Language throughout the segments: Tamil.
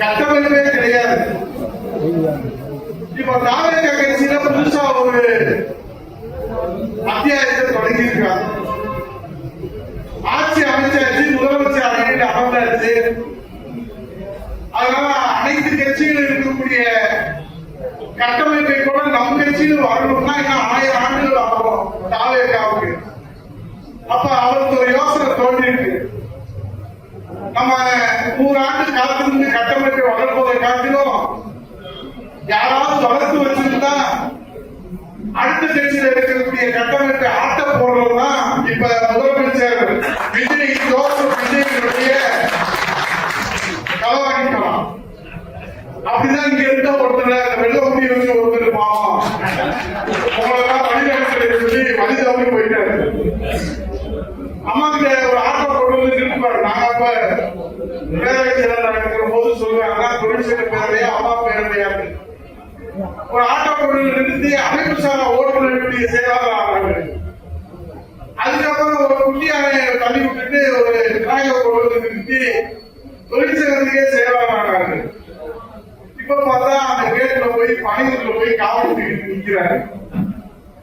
கட்டமைப்பே கிடையாது. இப்ப தாவேக கட்சியில புதுசா ஒரு அத்தியாயத்தை தொடங்கி இருக்காங்க. ஆட்சி அமைச்சாச்சு, முதலமைச்சர் அறையில் அமர்ந்தாச்சு. அதனால அனைத்து கட்சிகளும் இருக்கக்கூடிய கட்டமைப்பை கூட நம் கட்சியில் வரணும்னா இன்னும் 1000 ஆண்டுகள் ஆகும் தாவேகாவுக்கு. அப்ப அவருக்கு ஒரு யோசனை தோன்றிருக்கு. நம்ம 100 ஆண்டு காலத்திலிருந்து கட்டமைப்பை வளர்ப்பதை காட்டிலும் யாராவது வளர்த்து வச்சிருந்தா அடுத்த கட்சியில் இருக்கக்கூடிய கட்டமைப்பை ஆட்ட போடுறதுதான் இப்ப முதலமைச்சர் விஜய் ஜோசப் விஜயனுடைய களவாணிக்கலாம். அப்படிதான் இங்க இருந்த ஒருத்தர் வெள்ளமுடி வச்சு ஒருத்தர் பாவம் உங்களெல்லாம் வழிநடத்தலை சொல்லி வழிதவறி போயிட்டாரு. அம்மாக்கு ஒரு ஆட்டோ கொண்டு வந்து நிற்பாரு. நாங்க அப்ப பேரவை செயலர் நடக்கிற போது சொல்லுவாங்க தொழிற்சங்க பேரவையா அம்மா பேரவையா ஒரு ஆட்டோ கொண்டு நிறுத்தி அமைப்பு சாரா ஓட்டுநருடைய செயலாளர் ஆகிறாங்க. அதுக்கப்புறம் ஒரு குட்டியான தள்ளி விட்டுட்டு ஒரு விநாயகர் கொண்டு வந்து நிறுத்தி தொழிற்சங்கத்துக்கே செயலாளர் ஆகிறாங்க. இப்ப பார்த்தா அந்த கேட்ல போய் பணியூர்ல போய் காவல் நிற்கிறாரு.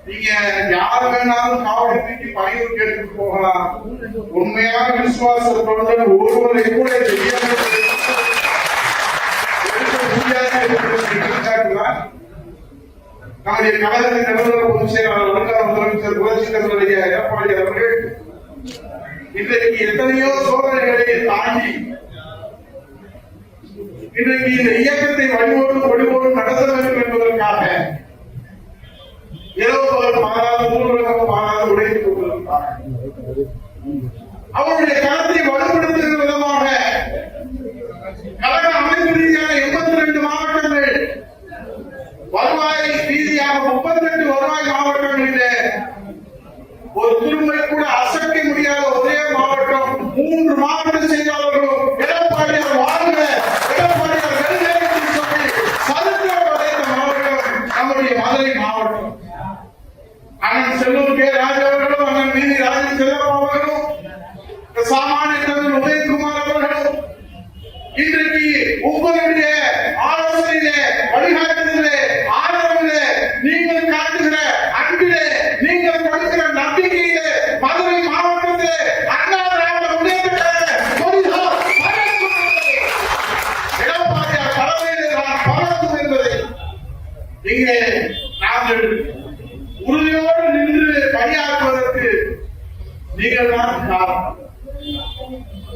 நீங்க யார் வேணாலும் காவடி தூக்கி பணியூர் கேட்டுட்டு போகலாம். உண்மையான விசுவாசத்துடன் ஒருவரை கூட நம்முடைய கழகத்தின் நிறுவனர் பொதுச் செயலாளர் வருங்கால முதலமைச்சர் புரட்சி தலைவர் எடப்பாடி அவர்கள் இன்றைக்கு எத்தனையோ சோதனைகளை தாண்டி இன்றைக்கு இந்த இயக்கத்தை வழிபோடும் நடத்த வேண்டும் என்பதற்காக இரவு மாறாத ஊர்வலம் மாறாத உடைத்துக் கொண்டிருக்கிறார். அவருடைய கருத்தை வலுப்படுத்துகிற விதமாக கழக அமைப்பு ரீதியான 82 மாவட்டங்கள், வருவாய் ரீதியாக 38 வருவாய் மாவட்டங்களில் ஒரு துரும்பை கூட அசைக்க முடியாத ஒரே மாவட்டம் 3 மாவட்ட செயலாளர்களும் எடப்பாடியார் வாழ்க எடப்பாடியார் வெளிநேரத்தில் சொல்லி சரித்திரம் அடைந்த மாவட்டம் நம்முடைய மதுரை மாவட்டம். அண்ணன் செல்லூர் கே ராஜா அவர்களும் அண்ணன் வீதி ராஜன் செல்லப்பா அவர்களும் சாமானிய தலைவர் உதயகுமார் அவர்களும் இன்றைக்கு உங்களுடைய ஆலோசனையிலே வழிகாட்டுதலே ஆதரவிலே நீங்கள் காட்டுகிற அன்பிலே நீங்கள் கொடுக்கிற நம்பிக்கையிலே மதுரை மாவட்டத்திலே அண்ணா திராவிட முன்னேற்ற எடப்பாடியார் தலைமையிலே நான் பலர்த்தும் என்பதை இங்கே நாங்கள் உறுதியோடு நின்று பணியாற்றுவதற்கு நீங்கள் தான் காரணம்.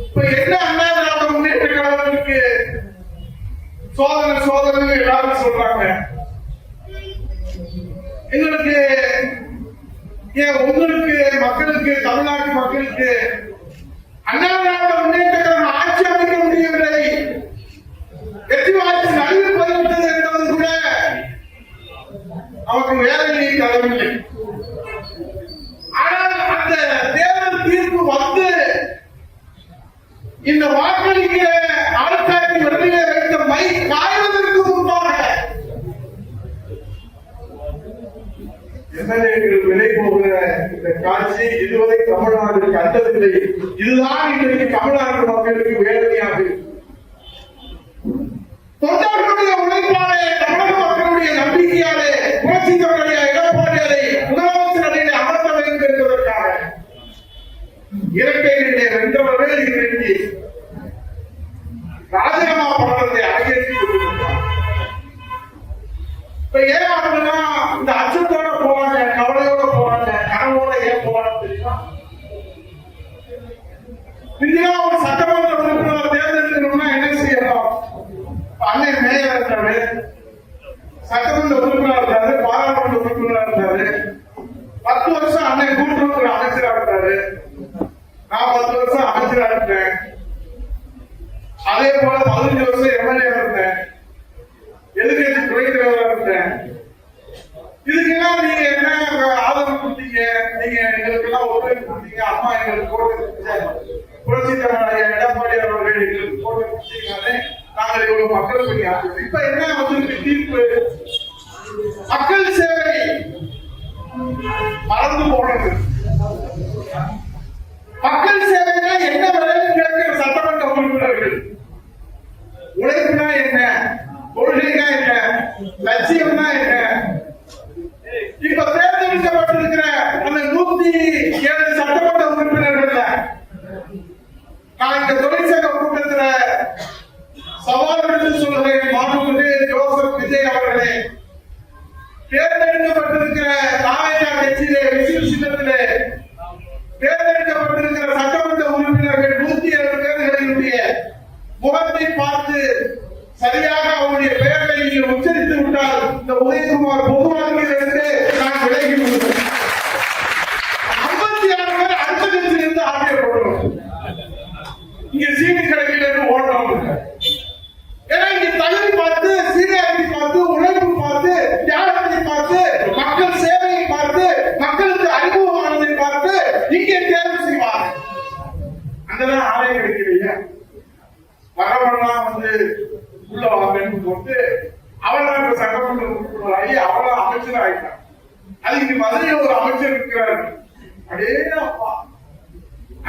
இப்ப என்ன அண்ணா திராவிட முன்னேற்ற கழகத்திற்கு சோதனை எல்லாரும் சொல்றாங்க. எங்களுக்கு ஏன் உங்களுக்கு மக்களுக்கு தமிழ்நாட்டு மக்களுக்கு அண்ணா திராவிட முன்னேற்ற கழகம் ஆட்சி அமைக்க முடியவில்லை, வெற்றி வாய்ப்பு நழுவி போய்விட்டது என்பது கூட அவருக்கு வேலையை தரவில்லை. ஆனால் அந்த தேர்தல் தீர்ப்பு வந்து இந்த வாக்களிக்க ஆளுக்காட்சி விருதிலே வைத்த மை காய்வதற்கு முன்பாக எம்எல்ஏக்கள் விலை போகிற இந்த காட்சி இதுவரை தமிழ்நாடு கண்டதில்லை. இதுதான் இன்றைக்கு தமிழ்நாட்டு மக்களுக்கு வேதனையாக தொண்டர்களுடைய உழைப்பாலே தமிழக மக்களுடைய நம்பிக்கையாலே புரட்சி தலைவருடைய எடப்பாடியாரை முதலமைச்சர் அடையிலே அமர்த்த வேண்டும் என்பதற்காக இரட்டையிலே வென்றவர்கள் இன்றைக்கு ராஜினாமா பண்றதை அரங்கேற்றி கொண்டிருக்கிறார். இப்ப ஏன் அப்படின்னா இந்த அச்சத்தோட போறாங்க, கவலையோட போறாங்க, கனவோட ஏன் போறாங்க தெரியுமா? இந்தியா ஒரு சட்டமன்ற உறுப்பினர் தேர்ந்தெடுக்கணும்னா என்ன செய்யணும்? அண்ணன் மேயர் இருந்தாரு, சட்டமன்ற உறுப்பினர் இருந்தாரு, பாராளுமன்ற உறுப்பினர் இருந்தாரு, 10 வருஷம் அண்ணன் கூட்டுறவு அமைச்சரா இருந்தாரு, நான் 10 வருஷம் அமைச்சரா இருந்தேன். அதே போல 15 வருஷம் எம்எல்ஏ இருந்தேன், எதிர்கட்சி துணைத் தலைவராக இருந்தேன். இதுக்கெல்லாம் நீங்க என்ன ஆதரவு கொடுத்தீங்க? நீங்க எங்களுக்கு எல்லாம் ஒத்துழைப்பு கொடுத்தீங்க. அம்மா எங்களுக்கு புரட்சி தலைவர் எடப்பாடி அவர்கள் எங்களுக்கு போட்டு கொடுத்தீங்கன்னு நாங்கள் இவ்வளவு மக்கள் பணியாற்றுவோம். இப்ப என்ன வந்து தீர்ப்பு? மக்கள் சேவை மறந்து போனது. மக்கள் சேவைனா என்ன விளைவு கேட்கிற சட்டமன்ற உறுப்பினர்கள் லட்சியம்னா என்ன? இப்ப தேர்ந்தெடுக்கப்பட்டிருக்கிற அந்த 107 சட்டமன்ற உறுப்பினர்கள்ல நான் இந்த தொழிற்சங்க கூட்டத்துல சவால் விடுத்து சொல்கிறேன். மாண்புமிகு ஜோசப் விஜய் அவர்களே, தேர்ந்தெடுக்கப்பட்டிருக்கிற தாவேகா கட்சியிலே விசில் சின்னத்திலே தேர்ந்தெடுக்கப்பட்டிருக்கிற சட்டமன்ற உறுப்பினர்கள் 107 பேர்களுடைய முகத்தை பார்த்து சரியாக அவருடைய பெயர்களை நீங்கள் உச்சரித்து விட்டால் இந்த உதயகுமார் பொதுவானதிலிருந்து நான் விலகி விடுவேன். 56 பேர் அடுத்த கட்சியிலிருந்து ஆதரப்படுவோம். இங்க சீனி கடையில் ஓடுறவங்க ஏன்னா இங்க தகுதி பார்த்து, சீனியாரிட்டி பார்த்து, உழைப்பு பார்த்து, தியாகத்தை பார்த்து, மக்கள் சேவையை பார்த்து, மக்களுக்கு அறிமுகமானதை பார்த்து இங்கே தேர்வு செய்வார். அங்கதான் ஆலயம் கிடைக்கிறீங்க. வரவெல்லாம் உள்ள வாங்கன்னு போட்டு அவெல்லாம் இப்ப சட்டமன்ற உறுப்பினராகி அவெல்லாம் அமைச்சர் ஆயிட்டான். அதுக்கு மதுரையில் ஒரு அமைச்சர் இருக்கிறார். அதே அப்பா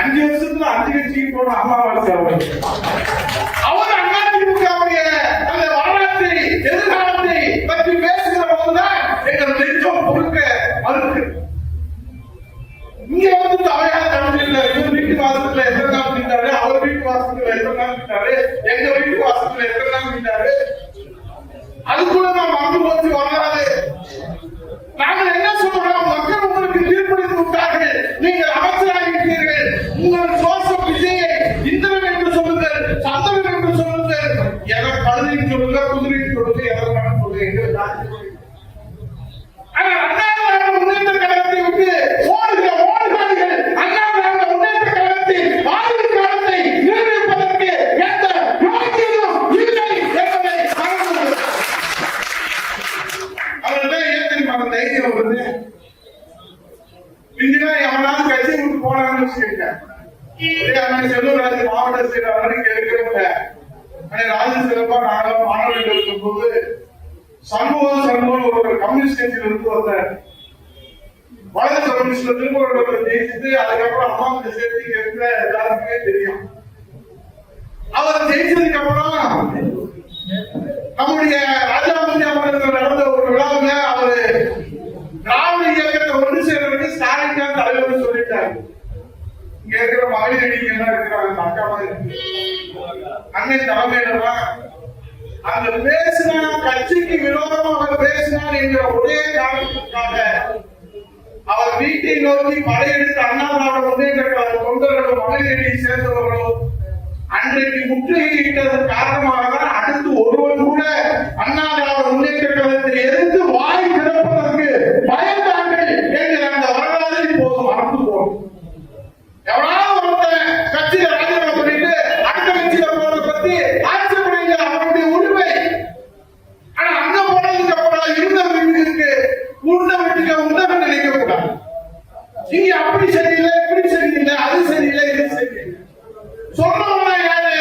5 வருஷத்துல 5 கட்சிக்கு போன அம்மாவாசை அவர் அதிமுகவுடைய அந்த வரலாற்றை, எதிர்காலத்தை பற்றி பேசுகிற போதுதான் எங்கள் நெஞ்சம் பொறுக்க மறுக்கு. இங்க அவையான தமிழ் இல்ல. இவர் வீட்டு வாசத்துல எத்தனை நாள் நின்றாரு, அவர் வீட்டு வாசத்துல எத்தனை நாள் நின்றாரு, எங்க வீட்டு வாசத்துல எத்தனை நாள் நின்றாரு, அதுக்குள்ள நாம் வந்து போச்சு வராது. நாங்கள் என்ன சொல்றோம்? மக்கள் உங்களுக்கு தீர்ப்பளித்து விட்டார்கள், நீங்கள் அமைச்சராகிவிட்டீர்கள். உங்கள் ஜோசப் விஜயை இந்திரன் என்று சொல்லுங்கள், சந்திரன் என்று சொல்லுங்கள், எதை கழுதைன்னு சொல்லுங்க, குதிரைன்னு சொல்லுங்க, எதை வேணும் சொல்லுங்க, எங்களுக்கு ஆனால் அண்ணா முன்னேற்ற கழகத்தை விட்டு ஓடுகிற ஓடுகாடுகள் அண்ணா முன்னேற்ற கழகத்தின் ஆயுள் காலத்தை நிர்ணயிப்பதற்கு எந்த யோக்கியமும் இல்லை என்பதை அவர்கள் ஏன் தெரியுமா அந்த தைரியம் வருது? இந்தியா எவனாவது கட்சி விட்டு போனான்னு வச்சுக்கிட்டேன். செல்வராஜ் மாவட்ட செயலாளர் கேட்கிறேன். ராஜ சிறப்பா நானும் மாணவர்கள் இருக்கும் போது சண்முகம் ஒரு கம்யூனிஸ்ட் கட்சியில் இருந்து வந்தார். வலது கம்யூனிஸ்ட்ல திருப்பூர் ஜெயிச்சுட்டு அதுக்கப்புறம் அம்மாவுக்கு சேர்த்து இருக்கிற எல்லாருக்குமே தெரியும். அவர் ஜெயிச்சதுக்கு அப்புறம் நம்முடைய ராஜாமூர்த்தி அவர்கள் நடந்த ஒரு விழாவுல அவரு திராவிட இயக்கத்தை ஒன்று சேர்றதுக்கு ஸ்டாலின் தான் தலைவர் சொல்லிட்டாரு. இங்க இருக்கிற மகளிர் என்ன இருக்கிறாங்க அக்கா மாதிரி அன்னை தலைமையில அந்த பேசினா கட்சிக்கு விரோதமாக பேசினார் என்கிற ஒரே காரணத்திற்காக அவர் வீட்டை நோக்கி படையெடுத்து அண்ணா திராவிட முன்னேற்ற கழக தொண்டர்களும் மகளிரை சேர்ந்தவர்களும் அன்றைக்கு முற்றுகையிட்டதன் காரணமாக அடுத்து ஒருவன் கூட அண்ணா திராவிட முன்னேற்ற கழகத்தை எதிர்த்து வாய் திறப்பதற்கு பயந்தார்கள் என்கிற அந்த வரலாறு இப்போது மறந்து போகும். எவனாவது ஒருத்தன் கட்சியில ராஜினாமா பண்ணிட்டு அடுத்த கட்சியில போறதை பத்தி ஆட்சேபனைங்க அவருடைய உரிமை. ஆனா அங்க போனதுக்கு அப்புறம் இருந்த வீட்டுக்கு உண்ட வீட்டுக்கு உண்டை நினைக்க கூடாது. இங்க அப்படி சரியில்லை, இப்படி சரியில்லை, அது சரியில்லை, இது சரியில்லை சொல்றவங்க யாரு?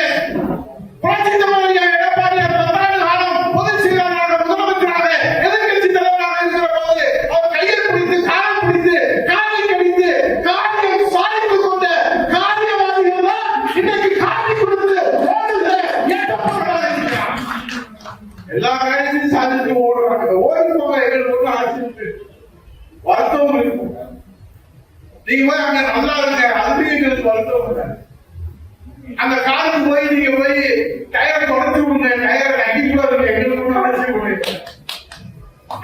புரட்சித்தலைவர் எடப்பாடி 10 காலம் பொதுச் செயலாளராக முதலமைச்சராக எதிர்கட்சி தலைவராக இருக்கிற போது அவர் கையை பிடித்து காலம் பிடித்து காலை கடித்து காரியம் சாதித்துக் கொண்ட காரியவாதிகள் தான் இன்னைக்கு காலை கொடுத்து ஓடுகிற எடப்பாடியாக இருக்கிறார். எல்லா காரியத்தையும் சாதித்து ஓடுறாங்க. ஓடுறவங்க எங்களுக்கு ஆட்சி வருத்தம் இருக்கும். நீங்க போய் அங்க நல்லா இருங்க, அதுவே எங்களுக்கு வருத்தம் இல்லை. அந்த காருக்கு போய் நீங்க போய் டயரை தொடச்சு விடுங்க, டயர் அடிக்கூடாது எங்களுக்கு அழைச்சி விடுங்க.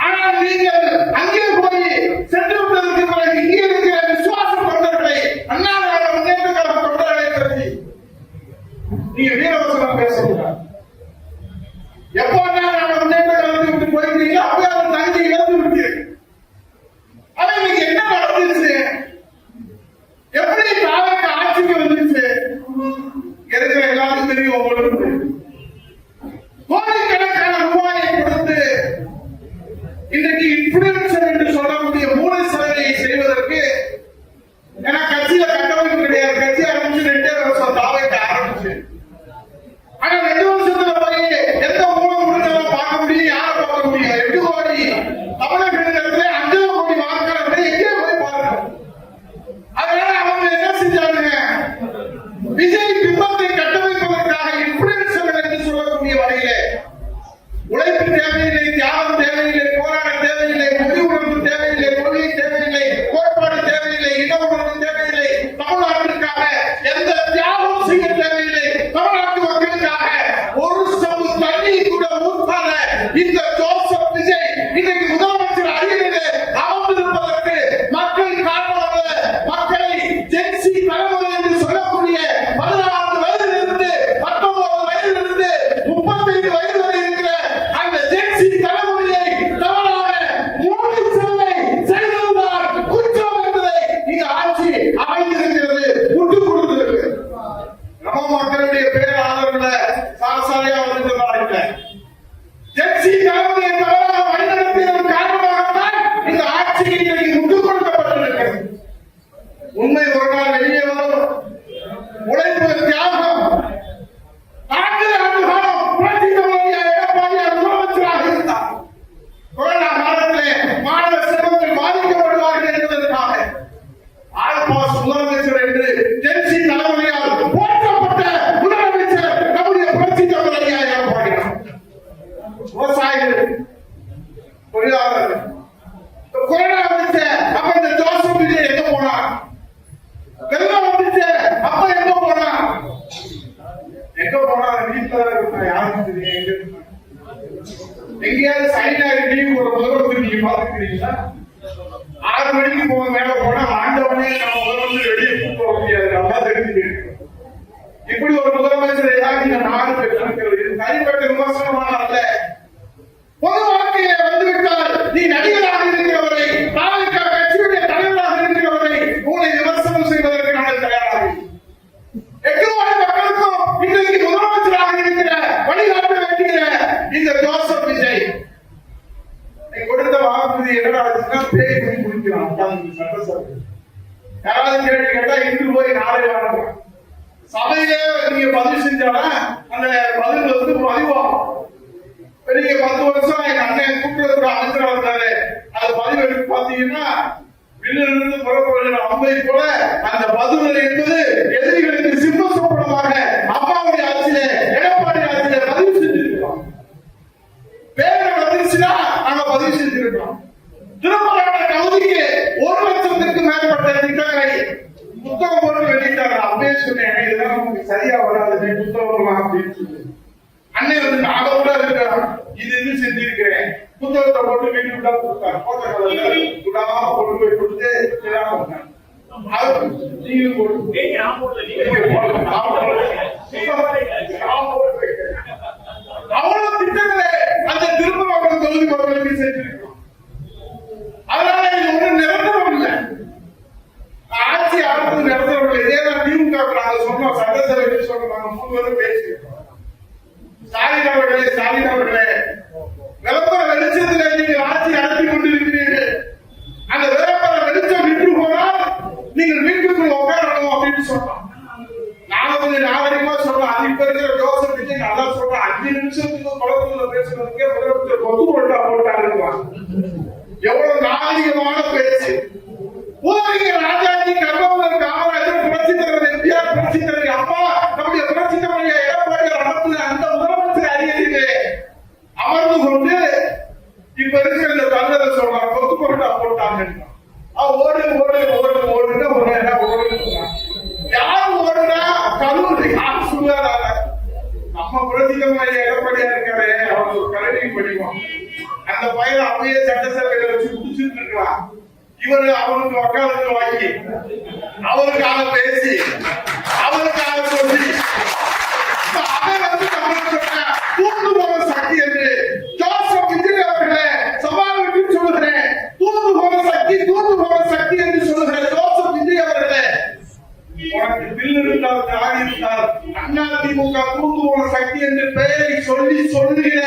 ஆனால் நீங்கள் அங்கே போய் சென்று விட்டதற்கு பிறகு இங்கே இருக்கிற விசுவாச தொண்டர்களை அண்ணா திராவிட முன்னேற்ற கழக தொண்டர்களை பற்றி நீங்க வீரவசனம் பேசக்கூடாது. எப்போ அண்ணா திராவிட முன்னேற்ற கழகத்தை விட்டு போயிருக்கீங்களோ அப்பவே அவர் தகுதி இழந்து விட்டீர்கள். ஆனா இன்னைக்கு என்ன நடந்துச்சு? எப்படி தாவக ஆட்சிக்கு வந்துச்சு? இருக்கிற எல்லாருக்கும் தெரியும். உங்களுக்கு கோடிக்கணக்கான ரூபாயை கொடுத்து இன்றைக்கு இன்ஃபுளுசர் என்று சொல்லக்கூடிய மூளை சலவையை செய்வதற்கு ஏன்னா கட்சியில கட்டமைப்பு கிடையாது. கட்சி ஆரம்பிச்சு 2 வருஷம் தாவைக்கு ஆரம்பிச்சு. ஆனா எந்த தியாகம் செய்ய தேவையில்லை. தமிழ்நாட்டு மக்களுக்காக ஒரு சமு தண்ணி கூட ஊற்றாத இந்த ஜோசப் விஜய் இன்னைக்கு முதலமைச்சர் அருகிலே அமர்ந்திருப்பதற்கு மக்கள் காரணமாக மக்களை ஜென்சி தலைமுறை என்று சொல்லக்கூடிய 16 வயதிலிருந்து 19 வயதிலிருந்து 35 வயது வரை இருக்கிற அந்த ஜென்சி தலைமுறையை தவறாக மூடி சேவை செய்ததுதான் குற்றம் என்பதை இந்த ஆட்சி அமைந்திருக்கிறது, முட்டுக் கொடுத்திருக்கிறது. நம்ம மக்களுடைய பேராதரவுல சாசாரியா வந்திருக்கிறாங்க. ஜென்சி தலைமுறையை தவறாக வழிநடத்தியதன் காரணமாகத்தான் இந்த ஆட்சி இன்றைக்கு முட்டுக் கொடுக்கப்பட்டிருக்கிறது. உண்மை ஒரு நாள் வெளியே வரும். உழைப்பு தியாகம் 4 ஆண்டு காலம் புரட்சி தலைவர் எடப்பாடியார் முதலமைச்சராக இருந்தார். கொரோனா காலத்திலே மாணவ செல்வங்கள் பாதிக்கப்படுவார்கள் என்பதற்காக ஆல்பாஸ் முதலமைச்சர் என்று ஜென்சி தலைமையால் போற்றப்பட்ட முதலமைச்சர் நம்முடைய புரட்சி தலைவர் எடப்பாடியார். விவசாயிகள், தொழிலாளர்கள், கொரோனா வந்துச்சு அப்ப இந்த ஜோசப் விஜய் எங்க போனார்? வெள்ளம் வந்துச்சு அப்ப எங்க போனார்? எங்க போனார்? வீட்டுல இருந்தா யாருக்கு தெரியும்? எங்கேயாவது சைனாக்கு லீவ் ஒரு முதல்வர் நீங்க பாத்துக்கிறீங்களா? 6 மணிக்கு போக மேல போனா ஆண்டவனே நம்ம முதல்வர் வெளியே கூப்பிட்டு போக முடியாது. நம்ம தெரிஞ்சு இப்படி ஒரு முதலமைச்சர் ஏதாவது இந்த நாடு பெற்றிருக்கிறது. தனிப்பட்ட விமர்சனமான அல்ல. பொது வாழ்க்கையில வந்துவிட்டால் நீ நடிகராக இருக்கிறவரை, தாலுகா கட்சியுடைய தலைவராக இருக்கிறவரை உங்களை விமர்சனம் செய்வதற்கு நாங்கள் தயாராக 8 கோடி மக்களுக்கும் இன்றைக்கு முதலமைச்சராக இருக்கிற வழிகாட்ட வேண்டிய இந்த ஜோசப் விஜய் கொடுத்த வாக்குறுதி என்ன ஆச்சுன்னா பேய் குடிக்கிறான் சட்டசபை. யாராவது கேள்வி கேட்டா இன்று போய் நாளை வாங்க சபையிலே நீங்க பதிவு செஞ்சாலும் அந்த பதில் வந்து பதிவாகும். நீங்க 10 வருஷம் எங்க அண்ணன் கூட்டுறவு அமைச்சரா இருந்தாரு, அது பதிவு எடுத்து பாத்தீங்கன்னா வில்லிருந்து புறப்படுகிற அம்பை போல அந்த பதிவு என்பது எதிரிகளுக்கு சிம்ம சோப்பனமாக அம்மாவுடைய ஆட்சியிலே எடப்பாடி ஆட்சியிலே பதிவு செஞ்சிருக்கிறோம். பேரை வந்துருச்சுன்னா நாங்க பதிவு செஞ்சிருக்கிறோம். திருப்பரான தொகுதிக்கு 1 லட்சத்துக்கு மேற்பட்ட திட்டங்களை புத்தகம் போட்டு வெளியிட்டாங்க. அப்படியே சொன்னேன், இதெல்லாம் நமக்கு சரியா வராது புத்தகம் அப்படின்னு சொல்லி. அன்னை வந்து நாங்க கூட இருக்கிறோம், இது செஞ்சிருக்கிறேன் புத்தகத்தை போட்டு வீட்டுக்குள்ள கொடுத்தாங்க. போட்டா கொண்டு போய் கொடுத்து அவ்வளவு திட்டங்களை அந்த திருப்பரங்குன்றம் தொகுதி மக்களுக்கு செஞ்சிருக்கிறோம். அதனால இது ஒன்றும் நிரந்தரம் இல்லை. ஆட்சி அரசு நிரந்தரம் இல்லை. இதேதான் திமுக நாங்க சொன்னோம், சட்டசபை சொன்னோம், நாங்க 3 பேரும் பேசியிருக்கோம். ஸ்டாலின் அவர்களே விளம்பர வெளிச்சத்தில் நீங்கள் ஆட்சி நடத்தி கொண்டிருக்கிறீர்கள். அந்த விளம்பர வெளிச்சம் நின்று போனால் நீங்கள் வீட்டுக்குள் உட்காரணும் அப்படின்னு சொன்னோம். நாங்க கொஞ்சம் நாகரிகமா சொல்றோம். அது இப்ப இருக்கிற ஜோசப் விஜய் நல்லா சொல்றோம். 5 நிமிஷத்துக்கு குளத்துல பேசுறதுக்கே முதலமைச்சர் கொத்து போட்டா போட்டாருவான். எவ்வளவு நாகரிகமான பேச்சு. பூர்வீக ராஜாஜி, கர்மவர், காமராஜர், புரட்சி தலைவர் எம்ஜிஆர், புரட்சி தலைவர் அப்பா, நம்முடைய புரட்சி தலைவர் எடப்பாடியார் நடத்தின அந்த முதலமைச்சர் அரியதிலே அமர்ந்து கொண்டு இப்ப இருக்கிற இந்த தந்தரை சொல்றாங்க, கொத்து போட்டா போட்டாங்க. ஓடு ஓடு ஓடு ஓடுன்னா ஓடுன்னு யார் ஓடுனா கல்லூரி யார் சொல்லுவாங்க. நம்ம புரட்சி தலைவர் எடப்பாடியா இருக்காரு, அவர் ஒரு கல்வி படிவோம். அந்த பையன் அப்படியே சட்டசபையில வச்சு குடிச்சுட்டு இருக்கலாம். இவரு அவனுக்கு வக்காலத்து வாங்கி அவருக்காக பேசி அவருக்காக சொல்லி அவன் வந்து தூண்டு போன சக்தி என்று ஜோசப் விஜய் அவர்களே சவால் விட்டு சொல்லுகிறேன். தூண்டு போன சக்தி என்று சொல்லுகிற ஜோசப் விஜய் அவர்களே, உனக்கு பில் இருந்தால் தாடி இருந்தால் அதிமுக தூண்டு போன சக்தி என்று பெயரை சொல்லி சொல்லுகிற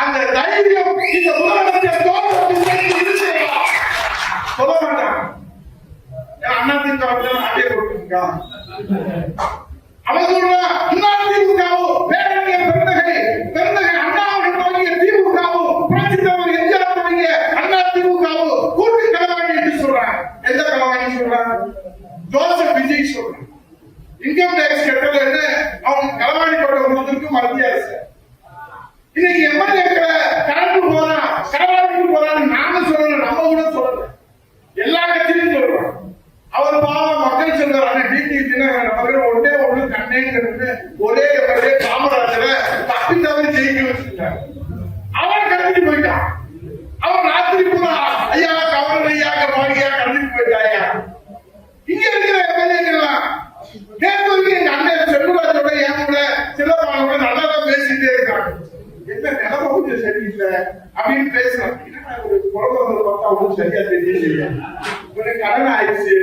அந்த தைரியம் இந்த உலகத்தில் ஜோசப் விஜய் சொல்ல மாட்டான். அதிமுக ஆட்சியை கொடுத்துருக்கா அவன் சொல்றான். அதிமுகவும் பேரறிஞர் பெருந்தகை அண்ணாவுடன் தொடங்கிய திமுகவும் புரட்சி தலைவர் எம்ஜிஆர் தொடங்கிய அதிமுகவும் கூட்டு களவாணி என்று சொல்றான். எந்த களவாணி சொல்றான்? ஜோசப் விஜய் சொல்றான். இன்கம் டாக்ஸ் கட்டல அவன் களவாணி பட்ட கொடுத்திருக்கு மத்திய அரசு. இன்னைக்கு எம்எல்ஏக்களை கலந்து போறான், களவாணிக்கு போறான்னு நாம சொல்லல, நம்ம கூட சொல்லல, எல்லா கட்சியிலும் சொல்றோம். அவர் பாவம் மக்கள் சொல்றாரு. டிடி தினகரன் அவர்கள் ஒன்றே ஜெயிக்கணும்னு ஒரே எம்எல்ஏ காமராஜரை தப்பித்தாவே ஜெயிக்க வச்சிருக்காரு. அவன் கடத்திட்டு போயிட்டான். அவன் ராத்திரி பூரா ஐயா கவர்னர் ஐயா வாங்கியா கடத்திட்டு போயிட்டாயா. இங்க இருக்கிற எம்எல்ஏக்கெல்லாம் நேற்று எங்க அண்ணன் செல்வராஜோட என் கூட சிலப்பானோட நல்லாதான் பேசிட்டே இருக்காங்க. என்ன நிலைமை கொஞ்சம் சரியில்லை அப்படின்னு பேசுறாங்க. ஒரு குழந்தை பார்த்தா ஒன்றும் சரியா தெரியல, கொஞ்சம் கடன் ஆயிடுச்சு,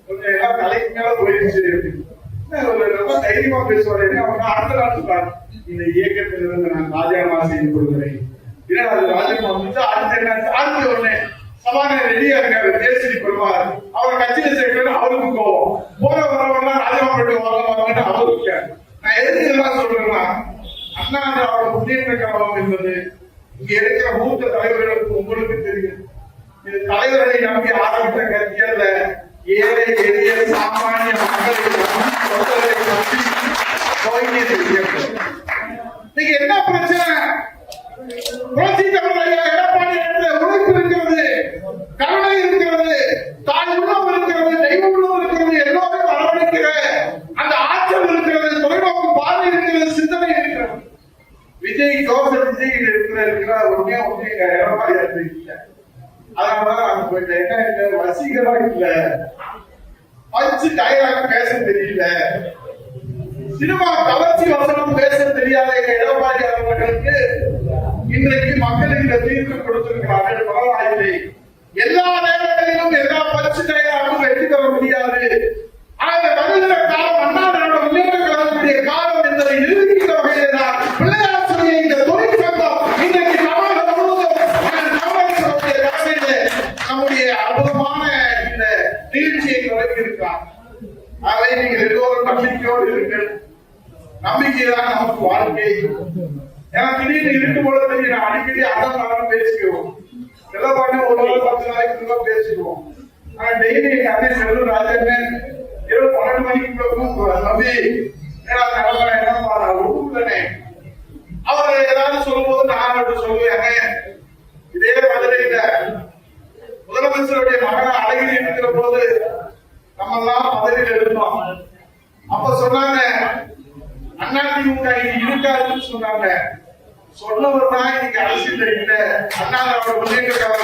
கொஞ்சம் எல்லாம் தலைக்கு மேல போயிடுச்சு. ரொம்ப தைரியமா பேசுவாரு. அவங்க அடுத்த நாள் சொல்றாரு, இந்த இயக்கத்தில் இருந்து நான் ராஜினாமா செய்து கொடுக்கிறேன். ஏன்னா அது ராஜினாமா வந்து அடுத்த உடனே சபாநாயகர் ரெடியா இருக்காரு, பேசி கொள்வார். அவர் கட்சியில சேர்க்கணும், அவருக்கு கோவம். போற வரவெல்லாம் ராஜினாமா பண்ணிட்டு வரலாமான்னு அவருக்கு. நான் எதுக்கு இதெல்லாம் சொல்றேன்னா, அண்ணா திராவிட முன்னேற்ற கழகம் என்பது இங்க இருக்கிற மூத்த தலைவர்களுக்கு உங்களுக்கு தெரியும். இது தலைவர்களை நம்பி ஆரம்பித்த கட்சி அல்ல. ஏழை எளிய சாமானிய மக்களை நம்பி நீங்க என்ன பிரச்சனை? புரட்சி தமிழர் எடப்பாடி உழைப்பு இருக்கிறது, கருணை இருக்கிறது, தாய் உள்ளம் இருக்கிறது, தெய்வ உள்ளம் இருக்கிறது, எல்லோரும் அரவணைக்கிற அந்த ஆற்றல் இருக்கிறது, தொலைநோக்கு பார்வை இருக்கிறது, சிந்தனை இருக்கிறது. விஜய் ஜோசப் விஜய் இருக்கிற ஒன்னே ஒண்ணு எடப்பாடி இல்லை. அதனாலதான் அங்க போயிட்டேன். என்ன வசீகரா இல்ல, பஞ்சு டயலாக் பேச தெரியல, சினிமா கவர்ச்சி வசனம் பேச தெரியாத எடப்பாடி அவர்களுக்கு இன்றைக்கு மக்களுக்கு தீர்ப்பு கொடுத்திருக்கிறார்கள். பரவாயில்லை, எல்லா நேரங்களிலும் எல்லா பஞ்சு டயலாக்கும் வெற்றி பெற முடியாது. ஆக வருகிற காலம் அண்ணா திராவிட முன்னேற்ற கழகத்துடைய காலம் என்பதை நிரூபிக்கிற வகையிலே தான் பிள்ளையார் சொல்லிய இந்த தொழிற்சங்கம் இன்றைக்கு தமிழகம் முழுவதும் நம்முடைய அற்புதமான இந்த நிகழ்ச்சியை தொடங்கியிருக்கிறார். அதை நீங்கள் எல்லோரும் நம்பிக்கையோடு இருங்கள். நம்பிக்கைதான் நமக்கு வாழ்க்கை. ஏன்னா திடீர்னு இருக்கு போல தெரியும். நான் அடிக்கடி அதான் பேசிக்குவோம். எல்லாம் பண்ண ஒரு நாள் 10 நாளைக்கு பேசிக்குவோம். ஆனா டெய்லி எங்க அண்ணன் செல்வ ராஜன் இரவு 12 மணிக்கு தம்பி என்ன உடுப்புதானே அவர் ஏதாவது சொல்லும் போது நான் மட்டும் சொல்லுவேன். இதே மதுரையில முதலமைச்சருடைய மகன அழகிரி இருக்கிற போது நம்ம எல்லாம் மதுரையில் இருந்தோம். அப்ப சொன்னாங்க அதிமுக இருக்காதுன்னு சொன்னாங்க. சொன்னவர் தான் இன்னைக்கு அரசியல் இல்ல. அண்ணா திராவிட முன்னேற்ற கழகம்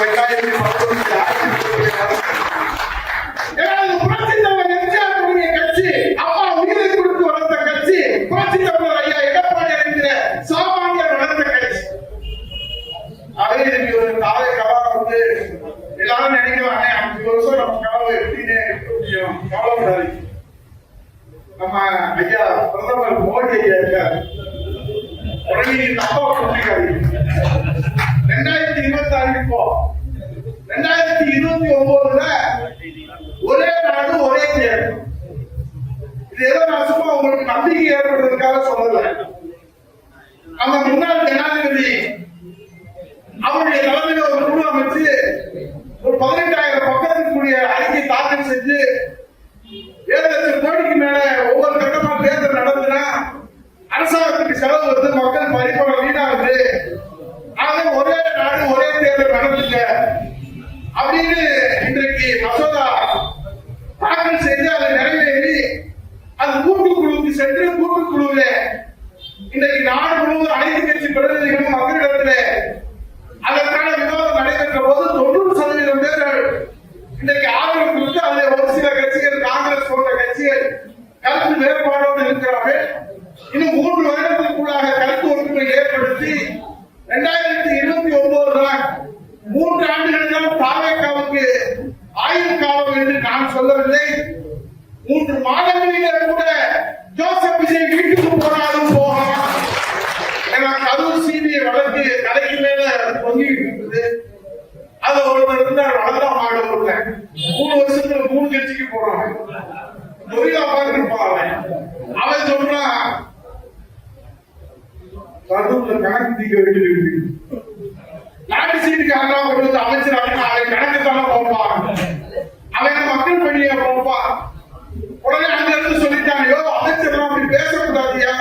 புரட்சி தலைவர் எம்ஜிஆர் கட்சி, அம்மா உயிரை கொடுத்து வளர்ந்த கட்சி, புரட்சி தலைவர் ஐயா எடப்பாடி என்கிற சாமானியர் வளர்ந்த கட்சி. அதே இன்னைக்கு ஒரு தாவை கலாவை வந்து எல்லாரும் நினைக்கிறாங்க 5 வருஷம் நம்ம கனவு எப்படின்னு முடியும். கவலைப்படாது. நம்ம ஐயா பிரதமர் மோடி ஐயா இருக்காரு. உடனே தப்பா சொல்லிக்காரு. 2026 இப்போ 2029 ஒரே நாடு ஒரே தேர்தல். இது ஏதோ நான் சும்மா உங்களுக்கு நம்பிக்கை ஏற்படுறதுக்காக சொல்லல. நம்ம முன்னாள் ஜனாதிபதி அவருடைய தலைமையில் ஒரு குழு அமைச்சு ஒரு 18,000 பக்கத்திற்குரிய அறிக்கை தாக்கல் செஞ்சு 7 லட்சம் கோடிக்கு மேல ஒவ்வொரு கட்டமா தேர்தல் நடந்துனா அரசாங்கத்துக்கு செலவு வந்து மக்கள் பரிபாலம் வீணாகுது. ஆக ஒரே நாடு ஒரே தேர்தல் நடந்துங்க அப்படின்னு இன்றைக்கு மசோதா தாக்கல் செய்து அதை நிறைவேறி அது கூட்டுக்குழுவுக்கு சென்று கூட்டுக்குழுவில இன்றைக்கு நாடு முழுவதும் அனைத்து கட்சி பிரதிநிதிகளும் மக்களிடத்திலே அதற்கான விவாதம் நடைபெற்ற போது 90% பேர் இன்றைக்கு ஆதரவு கொடுத்து அதில் ஒரு சில கட்சிகள் காங்கிரஸ் போன்ற கட்சிகள் கருத்து வேறுபாடோடு இருக்கிறார்கள். இன்னும் 3 வருடத்திற்குள்ளாக கருத்து ஒற்றுமை ஏற்படுத்தி 2029 தான் 3 ஆண்டுகள் தாவேக்காவுக்கு ஆயுள் காலம் என்று நான் சொல்லவில்லை. 3 மாதங்களிலே கூட ஜோசப் விஜய் வீட்டுக்கு போனாலும் போகலாம். ஏன்னா கரூர் சிபிஐ வழக்கு கடைக்கு மேல பொங்கிட்டு இருக்குது. அது ஒருவர் இருந்தார் வளர்ந்தா மாடு 3 வருஷத்துல 3 கட்சிக்கு போறாங்க. தொழிலா பார்த்துருப்பாங்க. அவன் சொல்றான் கரூர்ல கணக்கு தீக்க வேண்டியது. நாட்டு சீட்டுக்காரா கொண்டு அமைச்சர் அவன் கணக்கு தானே போப்பான். அவன் மக்கள் பணியை போப்பான். உடனே அங்க இருந்து சொல்லிட்டாங்க, அமைச்சர் அப்படி பேசக்கூடாதியா,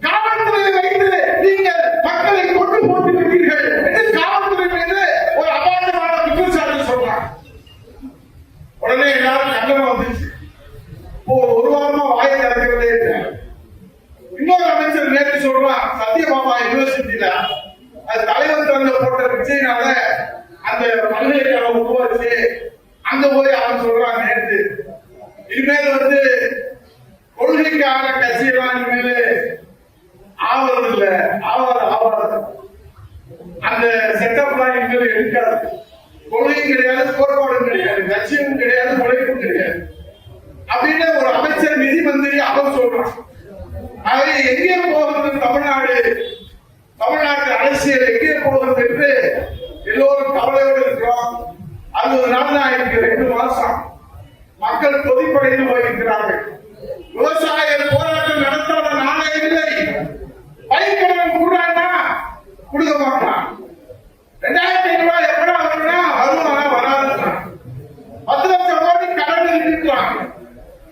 காவல்துறையை வைத்து நீங்கள் மக்களை கொண்டு போட்டு விட்டீர்கள் என்று காவல்துறை மீது ஒரு அபாண்டமான குற்றச்சாட்டு சொல்றாங்க. உடனே எல்லாரும் கண்டனம் வந்துச்சு. இப்போ 1 வாரமா வாயை திறக்கவே இல்லை. பிரச்சனைனால அந்த பல்கலைக்கழகம் உருவாச்சு. அங்க போய் அவன் சொல்றான் நேற்று இனிமேல் வந்து கொள்கைக்கான கட்சியெல்லாம் இனிமேல் ஆவது இல்ல, ஆவாது. அந்த செட்டப்லாம் இனிமேல் எடுக்காது. கொள்கையும் கிடையாது, கோட்பாடும் கிடையாது, கட்சியும் கிடையாது, உழைப்பும் கிடையாது அப்படின்னு ஒரு அமைச்சர் நிதி மந்திரி அவர் சொல்றான். ஆகவே எங்கே போகிறது தமிழ்நாடு, தமிழ்நாட்டு அரசியல் எங்கே போகிறது என்று எல்லோரும் கவலையோடு இருக்கிறோம். 60 நாள் தான் இருக்கு, 2 மாசம். மக்கள் கொதிப்படைந்து போயிருக்கிறார்கள். விவசாய போராட்டம் நடத்தாத நாளே இல்லை. பயிர்க்கடன் கூடாதுன்னா கொடுக்க மாட்டான். 2500 ரூபாய் எப்படா வரும்னா வருமானா வராதுன்னா 10 லட்சம் கோடி கடன் இருக்கிறான்.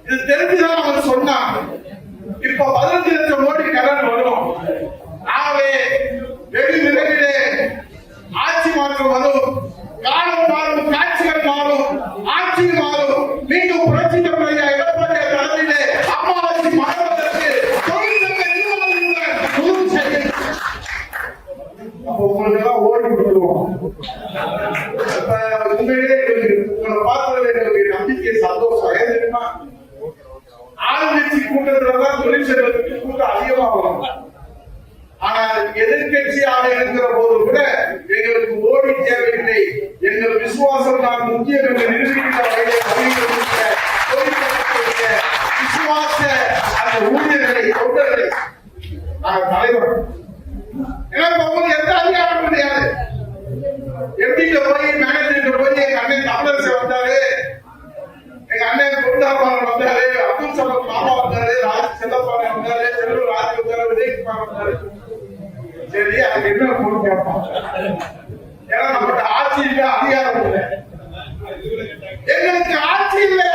இது தெரிஞ்சுதான் அவன் சொன்னான். இப்ப 15 லட்சம் கோடி கடன் வரும். ஆகவே வெகு விரைவிலே ஆட்சி மாற்றம் வரும். காலம் மாறும், காட்சிகள் மாறும், ஆட்சி மாறும். மீண்டும் புரட்சி தலைவர் எடப்பாடி தலைமையிலே அம்மா ஆட்சி மாறுவதற்கு தொழிற்சங்க நிறுவனங்கள் உதவி செய்யும். அப்போ உங்களுக்கு எல்லாம் ஓடி விடுவோம். உண்மையிலே உங்களை பார்த்ததில் எங்களுக்கு நம்பிக்கை, சந்தோஷம். ஏன் தெரியுமா, ஆளுங்கட்சி கூட்டத்தில்தான் தொழிற்சங்கத்துக்கு கூட்டம் அதிகமா வரும். ஆனால் எதிர்கட்சியாக இருக்கிற போது கூட எங்களுக்கு ஓடி தேவையில்லை. எங்கள் விசுவாசம் தான் முக்கியம் என்று நிரூபிக்கின்ற வகையில் விசுவாச அந்த ஊழியர்களை, தொண்டர்களை நாங்கள் தலைவர். எனக்கு அவங்க எந்த அதிகாரம் கிடையாது. எம்பிட்ட போய் மேனேஜர் போய் எங்க அண்ணன் தமிழரசு வந்தாரு, எங்க அண்ணன் பொருளாதாரம் வந்தாரு, அப்துல் சமத் மாமா வந்தாரு, ராஜ் செல்லப்பான வந்தாரு, செல்லூர் ராஜ் வந்தாரு, விஜயகுமார் வந்தாரு. சரி, அதுக்கு என்ன பொருள் கேட்பான்? ஏன்னா நம்மகிட்ட ஆட்சி இல்லை, அதிகாரம் இல்லை. எங்களுக்கு ஆட்சி இல்லை,